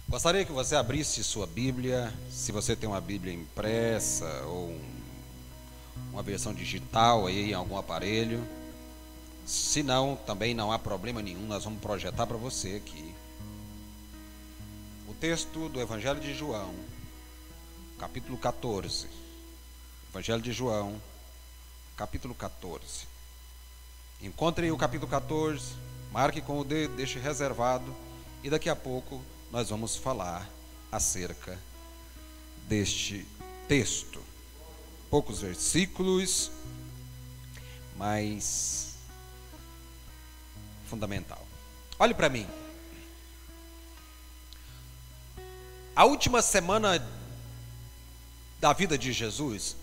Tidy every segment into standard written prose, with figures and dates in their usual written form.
Gostaria que você abrisse sua Bíblia, se você tem uma Bíblia impressa ou uma versão digital aí em algum aparelho. Se não, também não há problema nenhum, nós vamos projetar para você aqui o texto do Evangelho de João, capítulo 14. Evangelho de João, capítulo 14. Encontre o capítulo 14, marque com o dedo, deixe reservado, e daqui a pouco nós vamos falar acerca deste texto. Poucos versículos, mas fundamental. Olhe para mim. A última semana da vida de Jesus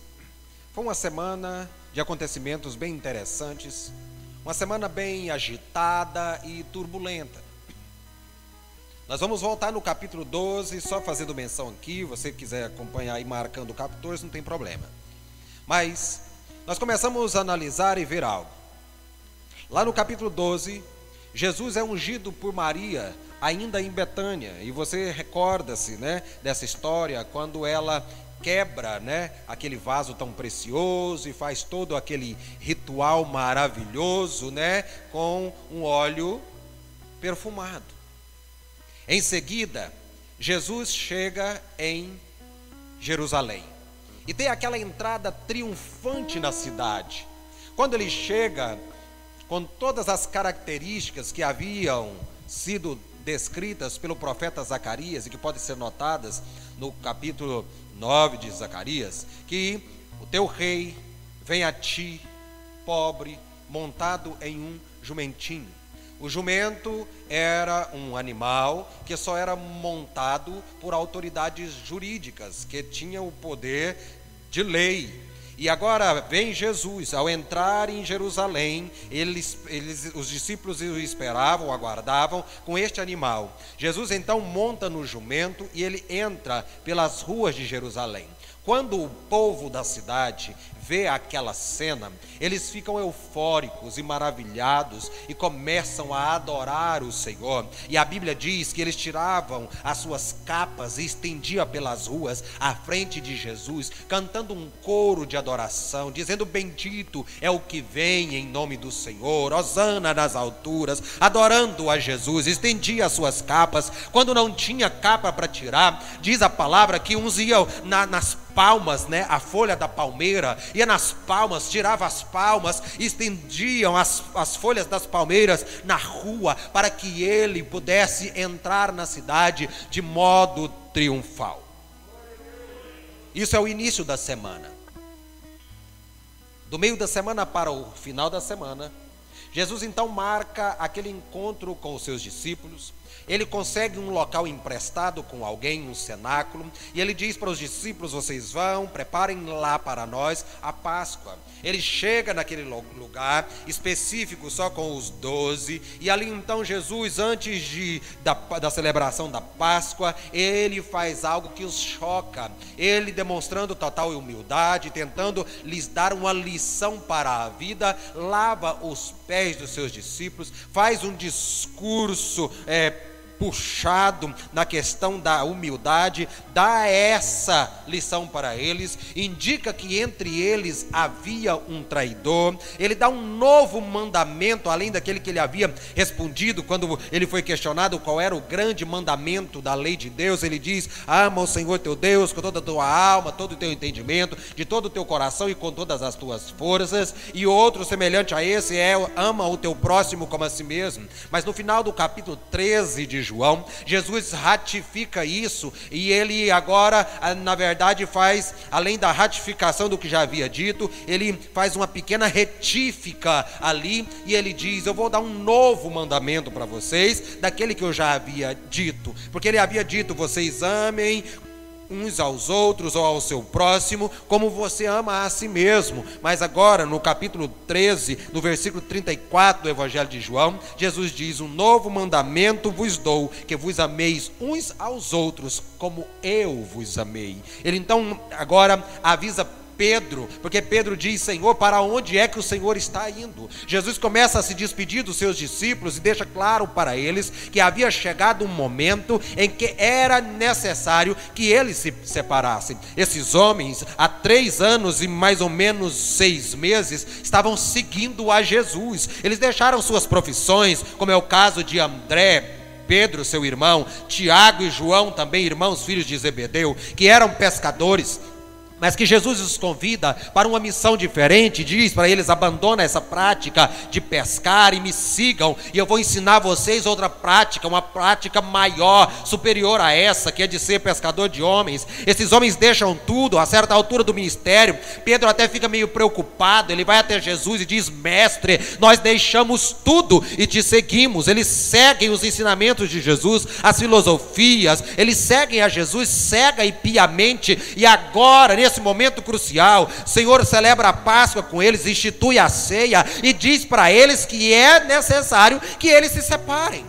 foi uma semana de acontecimentos bem interessantes, uma semana bem agitada e turbulenta. Nós vamos voltar no capítulo 12, só fazendo menção aqui, você quiser acompanhar e marcando o capítulo 14, não tem problema. Mas nós começamos a analisar e ver algo. Lá no capítulo 12, Jesus é ungido por Maria, ainda em Betânia, e você recorda-se, né, dessa história, quando ela quebra, né, aquele vaso tão precioso e faz todo aquele ritual maravilhoso, né, com um óleo perfumado. Em seguida, Jesus chega em Jerusalém e tem aquela entrada triunfante na cidade. Quando ele chega, com todas as características que haviam sido descritas pelo profeta Zacarias e que podem ser notadas no capítulo 9 de Zacarias, que o teu rei vem a ti, pobre, montado em um jumentinho. O jumento era um animal que só era montado por autoridades jurídicas, que tinham o poder de lei. E agora vem Jesus, ao entrar em Jerusalém, os discípulos o esperavam, o aguardavam com este animal. Jesus então monta no jumento e ele entra pelas ruas de Jerusalém. Quando o povo da cidade vê aquela cena, eles ficam eufóricos e maravilhados e começam a adorar o Senhor. E a Bíblia diz que eles tiravam as suas capas e estendiam pelas ruas à frente de Jesus, cantando um coro de adoração, dizendo: bendito é o que vem em nome do Senhor, hosana nas alturas, adorando a Jesus. Estendia as suas capas. Quando não tinha capa para tirar, diz a palavra que uns iam nas palmas, né, a folha da palmeira, ia nas palmas, tirava as palmas, estendiam as folhas das palmeiras na rua, para que ele pudesse entrar na cidade de modo triunfal. Isso é o início da semana. Do meio da semana para o final da semana, Jesus então marca aquele encontro com os seus discípulos. Ele consegue um local emprestado com alguém, um cenáculo, e ele diz para os discípulos: vocês vão, preparem lá para nós a Páscoa. Ele chega naquele lugar específico só com os 12, e ali então Jesus, antes da celebração da Páscoa, ele faz algo que os choca. Ele, demonstrando total humildade, tentando lhes dar uma lição para a vida, lava os pés dos seus discípulos, faz um discurso puxado na questão da humildade, dá essa lição para eles, indica que entre eles havia um traidor. Ele dá um novo mandamento, além daquele que ele havia respondido quando ele foi questionado qual era o grande mandamento da lei de Deus. Ele diz: ama o Senhor teu Deus com toda a tua alma, todo o teu entendimento, de todo o teu coração e com todas as tuas forças. E outro semelhante a esse é: ama o teu próximo como a si mesmo. Mas no final do capítulo 13 de João, Jesus ratifica isso, e ele agora, na verdade, faz, além da ratificação do que já havia dito, ele faz uma pequena retífica ali, e ele diz: eu vou dar um novo mandamento para vocês, daquele que eu já havia dito, porque ele havia dito: vocês amem uns aos outros ou ao seu próximo como você ama a si mesmo. Mas agora no capítulo 13, no versículo 34 do Evangelho de João, Jesus diz: um novo mandamento vos dou, que vos ameis uns aos outros como eu vos amei. Ele então agora avisa Pedro, porque Pedro diz: Senhor, para onde é que o Senhor está indo? Jesus começa a se despedir dos seus discípulos e deixa claro para eles que havia chegado um momento em que era necessário que eles se separassem. Esses homens, há 3 anos e mais ou menos 6 meses, estavam seguindo a Jesus. Eles deixaram suas profissões, como é o caso de André, Pedro, seu irmão, Tiago e João, também irmãos, filhos de Zebedeu, que eram pescadores, mas que Jesus os convida para uma missão diferente. Diz para eles: abandona essa prática de pescar e me sigam, e eu vou ensinar vocês outra prática, uma prática maior, superior a essa, que é de ser pescador de homens. Esses homens deixam tudo. A certa altura do ministério, Pedro até fica meio preocupado. Ele vai até Jesus e diz: mestre, nós deixamos tudo e te seguimos. Eles seguem os ensinamentos de Jesus, as filosofias, eles seguem a Jesus cega e piamente. E agora, nesse momento crucial, o Senhor celebra a Páscoa com eles, institui a ceia e diz para eles que é necessário que eles se separem.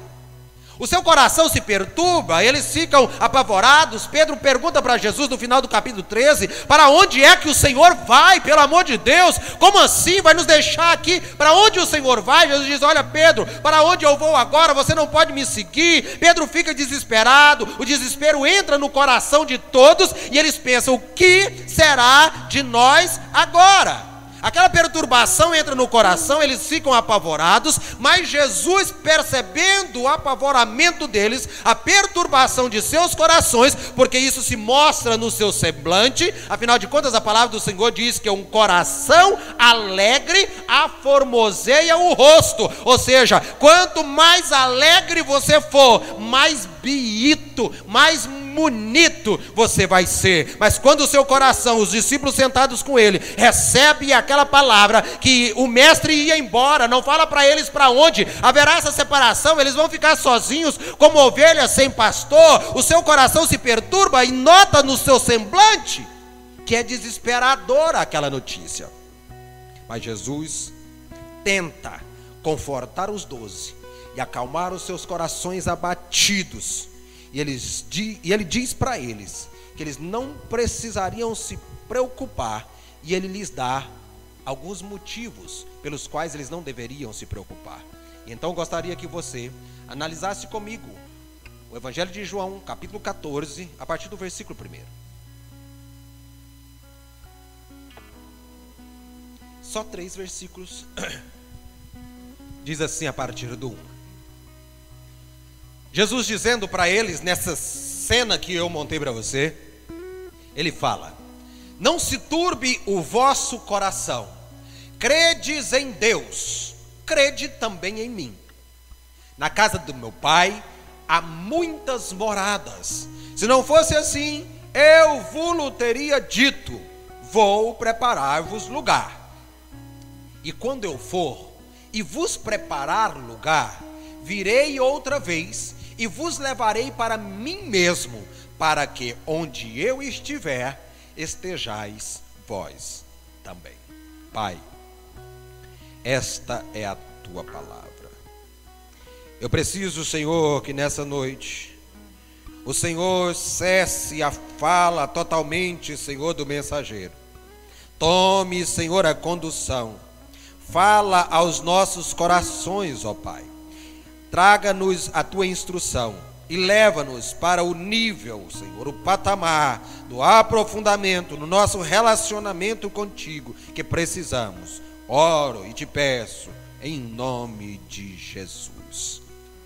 O seu coração se perturba, eles ficam apavorados. Pedro pergunta para Jesus no final do capítulo 13: para onde é que o Senhor vai? Pelo amor de Deus, como assim? Vai nos deixar aqui? Para onde o Senhor vai? Jesus diz: olha, Pedro, para onde eu vou agora? Você não pode me seguir. Pedro fica desesperado, o desespero entra no coração de todos e eles pensam: o que será de nós agora? Aquela perturbação entra no coração, eles ficam apavorados, mas Jesus, percebendo o apavoramento deles, a perturbação de seus corações, porque isso se mostra no seu semblante, afinal de contas a palavra do Senhor diz que um coração alegre aformoseia o rosto, ou seja, quanto mais alegre você for, mais bonito, mais bonito você vai ser. Mas quando o seu coração, os discípulos sentados com ele, recebe aquela palavra que o mestre ia embora, não fala para eles para onde, haverá essa separação, eles vão ficar sozinhos como ovelhas sem pastor, o seu coração se perturba e nota no seu semblante que é desesperadora aquela notícia. Mas Jesus tenta confortar os 12 e acalmar os seus corações abatidos. E ele diz para eles que eles não precisariam se preocupar, e ele lhes dá alguns motivos pelos quais eles não deveriam se preocupar. Então gostaria que você analisasse comigo o Evangelho de João, capítulo 14, a partir do versículo 1. Só 3 versículos. Diz assim a partir do 1. Jesus dizendo para eles, nessa cena que eu montei para você, ele fala: não se turbe o vosso coração, credes em Deus, crede também em mim. Na casa do meu Pai há muitas moradas. Se não fosse assim, eu vos teria dito: vou preparar-vos lugar. E quando eu for e vos preparar lugar, virei outra vez e vos levarei para mim mesmo, para que onde eu estiver, estejais vós também. Pai, esta é a tua palavra. Eu preciso, Senhor, que nessa noite o Senhor cesse a fala totalmente, Senhor, do mensageiro. Tome, Senhor, a condução. Fala aos nossos corações, ó Pai. Traga-nos a tua instrução e leva-nos para o nível, Senhor, o patamar do aprofundamento no nosso relacionamento contigo que precisamos. Oro e te peço em nome de Jesus.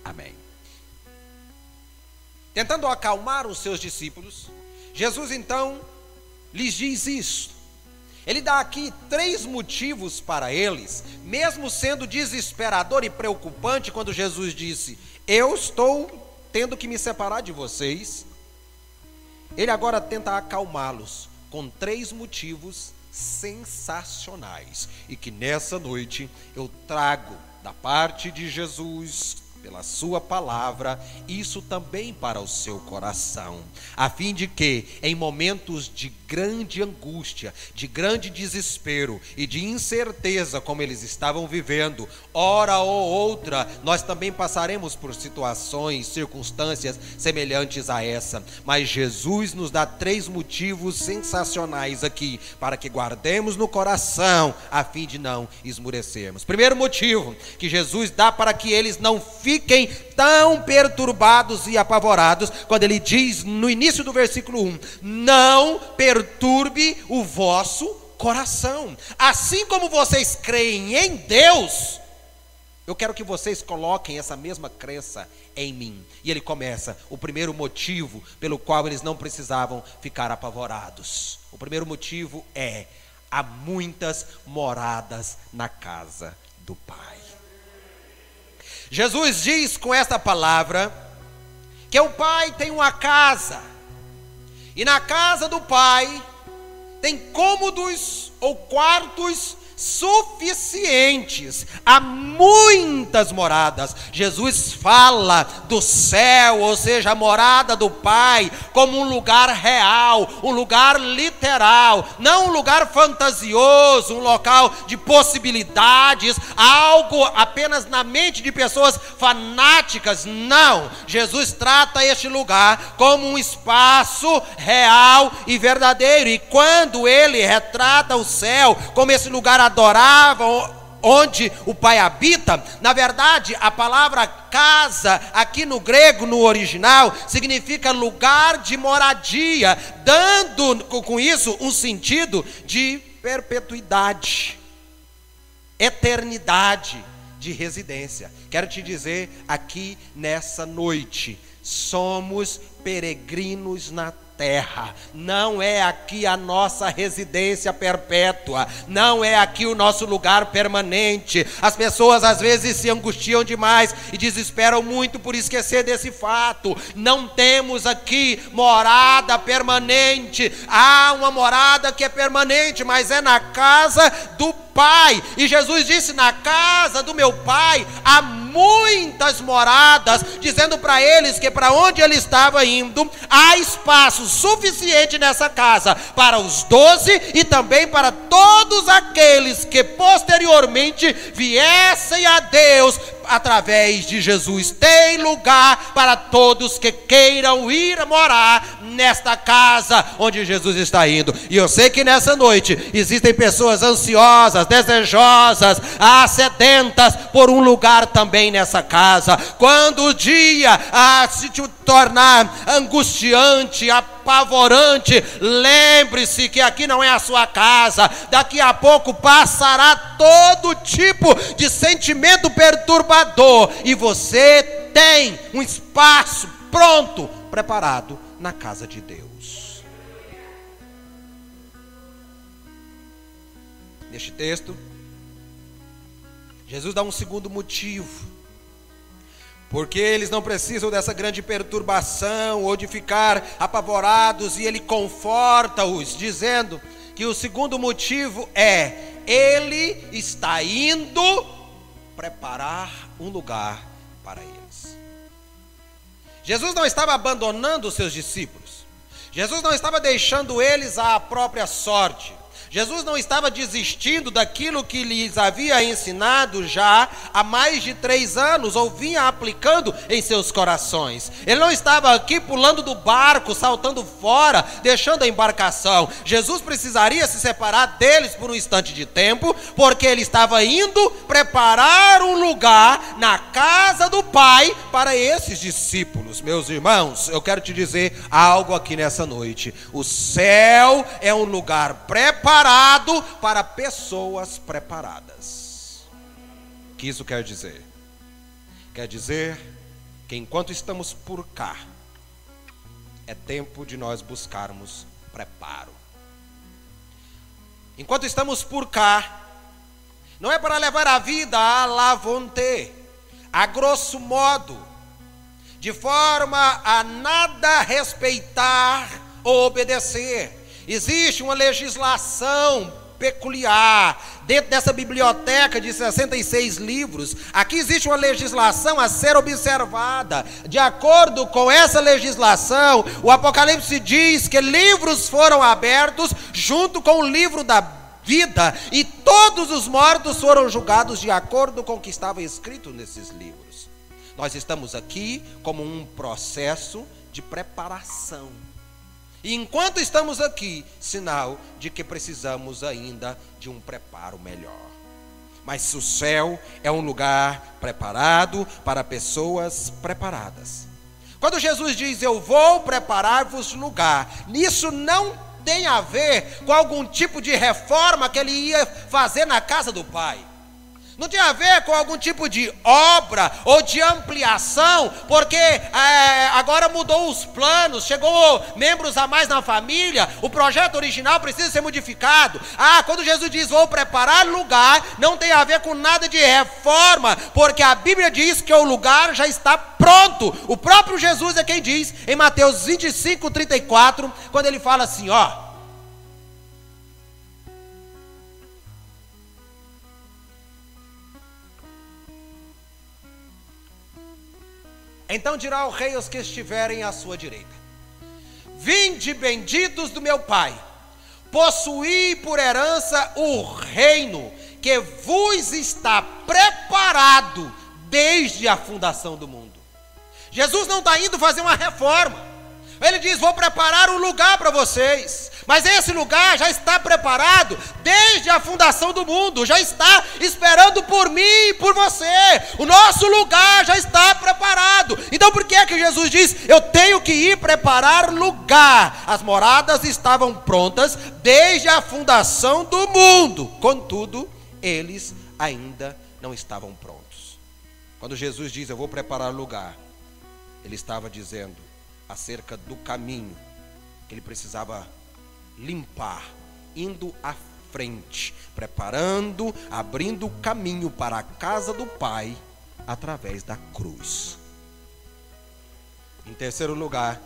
Amém. Tentando acalmar os seus discípulos, Jesus então lhes diz isso. Ele dá aqui 3 motivos para eles, mesmo sendo desesperador e preocupante, quando Jesus disse: eu estou tendo que me separar de vocês. Ele agora tenta acalmá-los com 3 motivos sensacionais, e que nessa noite eu trago da parte de Jesus, pela sua palavra, isso também para o seu coração, a fim de que em momentos de grande angústia, de grande desespero e de incerteza como eles estavam vivendo, hora ou outra, nós também passaremos por situações, circunstâncias semelhantes a essa. Mas Jesus nos dá 3 motivos sensacionais aqui, para que guardemos no coração, a fim de não esmurecermos. Primeiro motivo que Jesus dá para que eles não fiquem tão perturbados e apavorados, quando ele diz no início do versículo 1, não perturbe o vosso coração. Assim como vocês creem em Deus, eu quero que vocês coloquem essa mesma crença em mim. E ele começa, o primeiro motivo pelo qual eles não precisavam ficar apavorados. O primeiro motivo é: há muitas moradas na casa do Pai. Jesus diz com esta palavra que o Pai tem uma casa, e na casa do Pai tem cômodos ou quartos suficientes, há muitas moradas. Jesus fala do céu, ou seja, a morada do Pai, como um lugar real, um lugar literal, não um lugar fantasioso, um local de possibilidades, algo apenas na mente de pessoas fanáticas. Não, Jesus trata este lugar como um espaço real e verdadeiro, e quando ele retrata o céu como esse lugar adorável, onde o Pai habita, na verdade a palavra casa aqui no grego, no original, significa lugar de moradia, dando com isso um sentido de perpetuidade, eternidade de residência. Quero te dizer aqui nessa noite, somos peregrinos na terra, não é aqui a nossa residência perpétua, não é aqui o nosso lugar permanente. As pessoas às vezes se angustiam demais e desesperam muito por esquecer desse fato. Não temos aqui morada permanente. Há uma morada que é permanente, mas é na casa do Pai. E Jesus disse: na casa do meu Pai há muitas moradas, dizendo para eles que para onde ele estava indo há espaço suficiente nessa casa para os 12 e também para todos aqueles que posteriormente viessem a Deus através de Jesus. Tem lugar para todos que queiram ir morar nesta casa onde Jesus está indo. E eu sei que nessa noite existem pessoas ansiosas, desejosas, sedentas por um lugar também nessa casa. Quando o dia se tornar angustiante, apavorante, lembre-se que aqui não é a sua casa. Daqui a pouco passará todo tipo de sentimento perturbador, e você tem um espaço pronto, preparado na casa de Deus. Neste texto, Jesus dá um segundo motivo, porque eles não precisam dessa grande perturbação ou de ficar apavorados, e ele conforta-os, dizendo que o segundo motivo é: ele está indo preparar um lugar para eles. Jesus não estava abandonando os seus discípulos, Jesus não estava deixando eles à própria sorte, Jesus não estava desistindo daquilo que lhes havia ensinado já há mais de 3 anos, ou vinha aplicando em seus corações. Ele não estava aqui pulando do barco, saltando fora, deixando a embarcação. Jesus precisaria se separar deles por um instante de tempo, porque ele estava indo preparar um lugar na casa do Pai para esses discípulos. Meus irmãos, eu quero te dizer algo aqui nessa noite: o céu é um lugar preparado para pessoas preparadas. O que isso quer dizer? Quer dizer que enquanto estamos por cá, é tempo de nós buscarmos preparo. Enquanto estamos por cá, não é para levar a vida à la vontade, a grosso modo, de forma a nada respeitar ou obedecer. Existe uma legislação peculiar. Dentro dessa biblioteca de 66 livros, aqui existe uma legislação a ser observada. De acordo com essa legislação, o Apocalipse diz que livros foram abertos junto com o livro da vida, e todos os mortos foram julgados de acordo com o que estava escrito nesses livros. Nós estamos aqui como um processo de preparação. E enquanto estamos aqui, sinal de que precisamos ainda de um preparo melhor. Mas o céu é um lugar preparado para pessoas preparadas. Quando Jesus diz, eu vou preparar-vos lugar, nisso não tem a ver com algum tipo de reforma que ele ia fazer na casa do Pai. Não tem a ver com algum tipo de obra ou de ampliação, porque agora mudou os planos, chegou membros a mais na família, o projeto original precisa ser modificado. Quando Jesus diz, vou preparar lugar, não tem a ver com nada de reforma, porque a Bíblia diz que o lugar já está pronto. O próprio Jesus é quem diz, em Mateus 25:34, quando ele fala assim, então dirá o rei aos que estiverem à sua direita, vinde benditos do meu Pai, possuí por herança o reino que vos está preparado desde a fundação do mundo. Jesus não está indo fazer uma reforma. Ele diz, vou preparar um lugar para vocês. Mas esse lugar já está preparado desde a fundação do mundo. Já está esperando por mim e por você. O nosso lugar já está preparado. Então por que é que Jesus diz, eu tenho que ir preparar lugar? As moradas estavam prontas desde a fundação do mundo. Contudo, eles ainda não estavam prontos. Quando Jesus diz, eu vou preparar lugar, ele estava dizendo acerca do caminho que ele precisava limpar, indo à frente, preparando, abrindo o caminho para a casa do Pai através da cruz. Em terceiro lugar,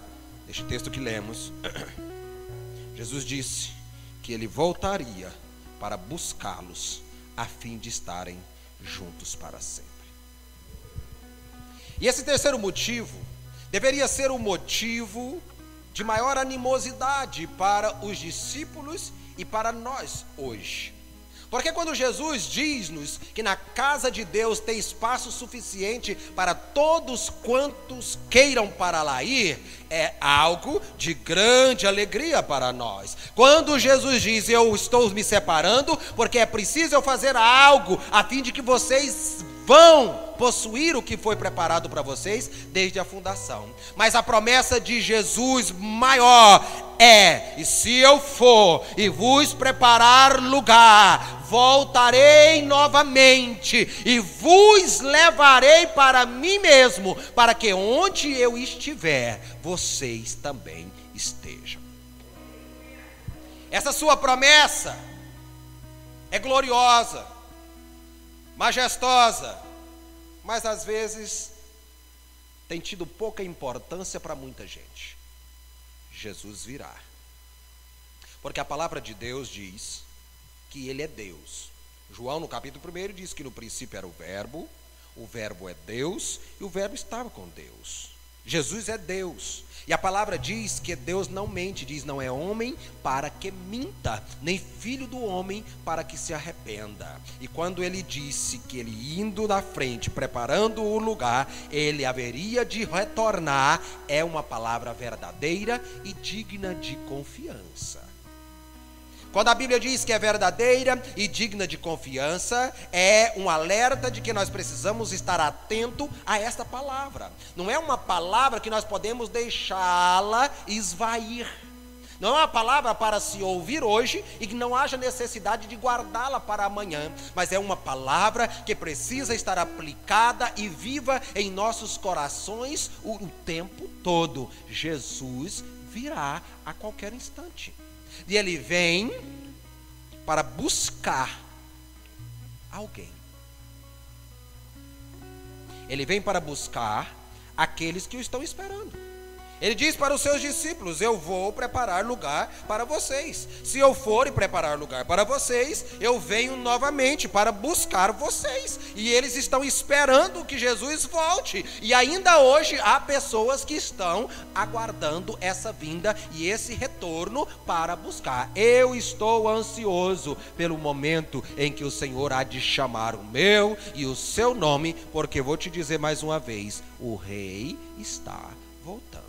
neste texto que lemos, Jesus disse que ele voltaria para buscá-los a fim de estarem juntos para sempre. E esse terceiro motivo deveria ser o motivo de maior animosidade para os discípulos e para nós hoje. Porque quando Jesus diz-nos que na casa de Deus tem espaço suficiente para todos quantos queiram para lá ir, é algo de grande alegria para nós. Quando Jesus diz, eu estou me separando, porque é preciso eu fazer algo a fim de que vocês vão possuir o que foi preparado para vocês desde a fundação. Mas a promessa de Jesus maior é, e se eu for e vos preparar lugar, voltarei novamente e vos levarei para mim mesmo, para que onde eu estiver, vocês também estejam. Essa sua promessa é gloriosa, majestosa, mas às vezes tem tido pouca importância para muita gente. Jesus virá, porque a palavra de Deus diz que ele é Deus. João no capítulo 1 diz que no princípio era o verbo é Deus e o verbo estava com Deus. Jesus é Deus, e a palavra diz que Deus não mente, diz não é homem para que minta, nem filho do homem para que se arrependa. E quando ele disse que ele indo na frente, preparando o lugar, ele haveria de retornar, é uma palavra verdadeira e digna de confiança. Quando a Bíblia diz que é verdadeira e digna de confiança, é um alerta de que nós precisamos estar atento a esta palavra. Não é uma palavra que nós podemos deixá-la esvair. Não é uma palavra para se ouvir hoje e que não haja necessidade de guardá-la para amanhã, mas é uma palavra que precisa estar aplicada e viva em nossos corações o tempo todo. Jesus virá a qualquer instante. E ele vem para buscar alguém. Ele vem para buscar aqueles que o estão esperando. Ele diz para os seus discípulos: eu vou preparar lugar para vocês. Se eu for e preparar lugar para vocês, eu venho novamente para buscar vocês. E eles estão esperando que Jesus volte. E ainda hoje há pessoas que estão aguardando essa vinda e esse retorno para buscar. Eu estou ansioso pelo momento em que o Senhor há de chamar o meu e o seu nome, porque vou te dizer mais uma vez: o Rei está voltando.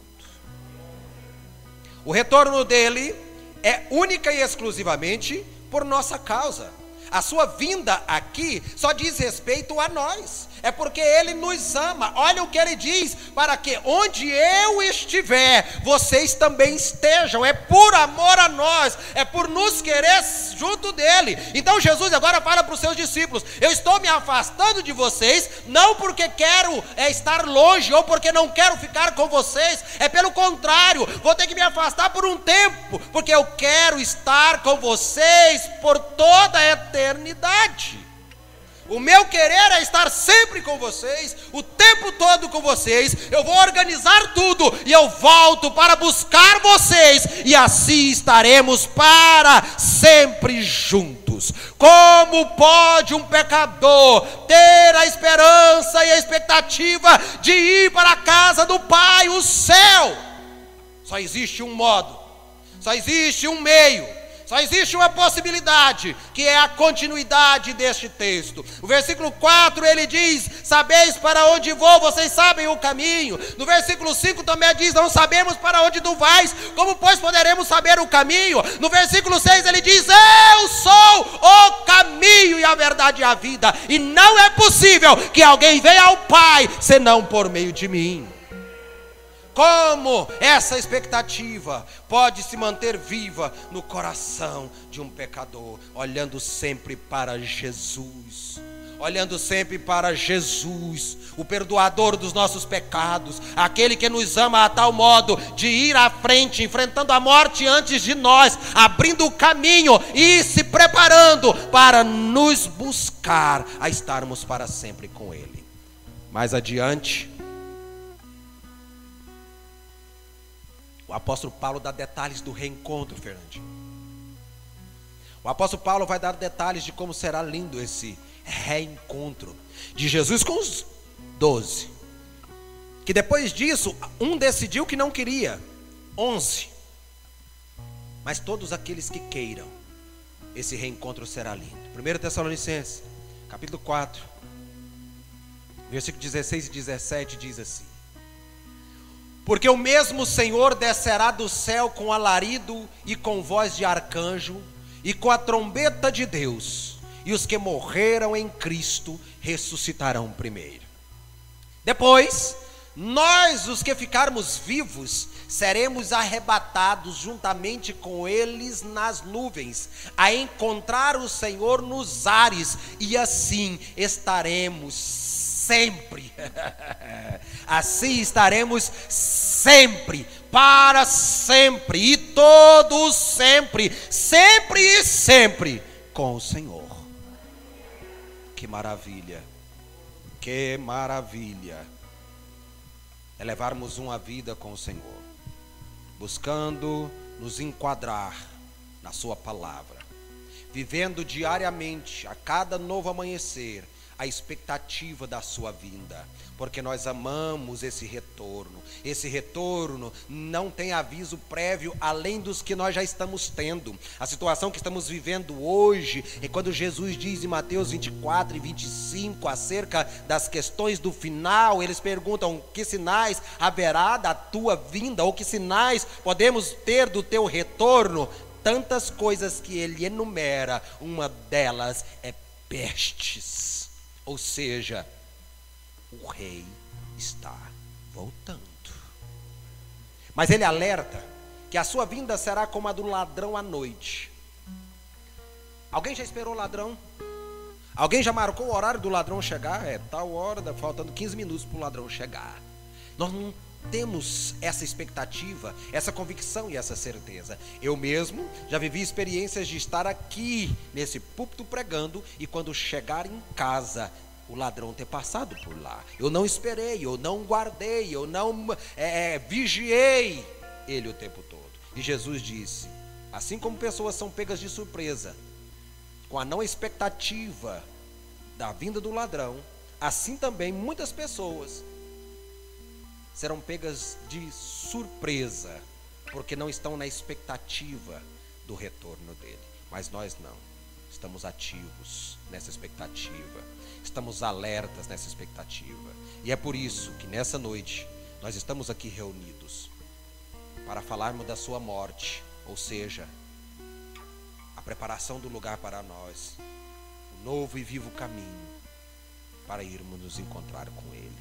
O retorno dele é única e exclusivamente por nossa causa. A sua vinda aqui só diz respeito a nós. É porque ele nos ama. Olha o que ele diz: para que onde eu estiver, vocês também estejam. É por amor a nós, é por nos querer junto dele. Então Jesus agora fala para os seus discípulos: eu estou me afastando de vocês, não porque quero estar longe, ou porque não quero ficar com vocês. É pelo contrário, vou ter que me afastar por um tempo, porque eu quero estar com vocês por toda a eternidade. O meu querer é estar sempre com vocês, o tempo todo com vocês. Eu vou organizar tudo e eu volto para buscar vocês, e assim estaremos para sempre juntos. Como pode um pecador ter a esperança e a expectativa de ir para a casa do Pai, o céu? Só existe um modo, só existe um meio, só existe uma possibilidade, que é a continuidade deste texto. O versículo 4 ele diz: sabeis para onde vou, vocês sabem o caminho. No versículo 5 também diz: não sabemos para onde tu vais, como pois poderemos saber o caminho? No versículo 6 ele diz: eu sou o caminho e a verdade e a vida, e não é possível que alguém venha ao Pai senão por meio de mim. Como essa expectativa pode se manter viva no coração de um pecador? Olhando sempre para Jesus, olhando sempre para Jesus, o perdoador dos nossos pecados, aquele que nos ama a tal modo de ir à frente, enfrentando a morte antes de nós, abrindo o caminho e se preparando para nos buscar a estarmos para sempre com Ele. Mais adiante, o apóstolo Paulo dá detalhes do reencontro, Fernandinho. O apóstolo Paulo vai dar detalhes de como será lindo esse reencontro de Jesus com os 12. Que depois disso, um decidiu que não queria, 11. Mas todos aqueles que queiram, esse reencontro será lindo. 1 Tessalonicenses, capítulo 4, versículo 16 e 17 diz assim: porque o mesmo Senhor descerá do céu com alarido e com voz de arcanjo e com a trombeta de Deus, e os que morreram em Cristo ressuscitarão primeiro. Depois, nós, os que ficarmos vivos, seremos arrebatados juntamente com eles nas nuvens, a encontrar o Senhor nos ares, e assim estaremos sempre. Assim estaremos sempre, para sempre, e todos sempre, sempre e sempre com o Senhor. Que maravilha, que maravilha é levarmos uma vida com o Senhor, buscando nos enquadrar na sua palavra, vivendo diariamente, a cada novo amanhecer, a expectativa da sua vinda, porque nós amamos esse retorno. Esse retorno não tem aviso prévio além dos que nós já estamos tendo. A situação que estamos vivendo hoje é quando Jesus diz em Mateus 24 e 25 acerca das questões do final. Eles perguntam: que sinais haverá da tua vinda, ou que sinais podemos ter do teu retorno? Tantas coisas que ele enumera, uma delas é pestes. Ou seja, o rei está voltando. Mas ele alerta que a sua vinda será como a do ladrão à noite. Alguém já esperou o ladrão? Alguém já marcou o horário do ladrão chegar? É tal hora, faltando 15 minutos para o ladrão chegar. Nós não temos essa expectativa, essa convicção e essa certeza. Eu mesmo já vivi experiências de estar aqui nesse púlpito pregando, e quando chegar em casa o ladrão ter passado por lá. Eu não esperei, eu não guardei, eu não vigiei ele o tempo todo. E Jesus disse, assim como pessoas são pegas de surpresa, com a não expectativa da vinda do ladrão, assim também muitas pessoas serão pegas de surpresa, porque não estão na expectativa do retorno dele. Mas nós não, estamos ativos nessa expectativa, estamos alertas nessa expectativa. E é por isso que nessa noite nós estamos aqui reunidos para falarmos da sua morte, ou seja, a preparação do lugar para nós, o novo e vivo caminho para irmos nos encontrar com ele.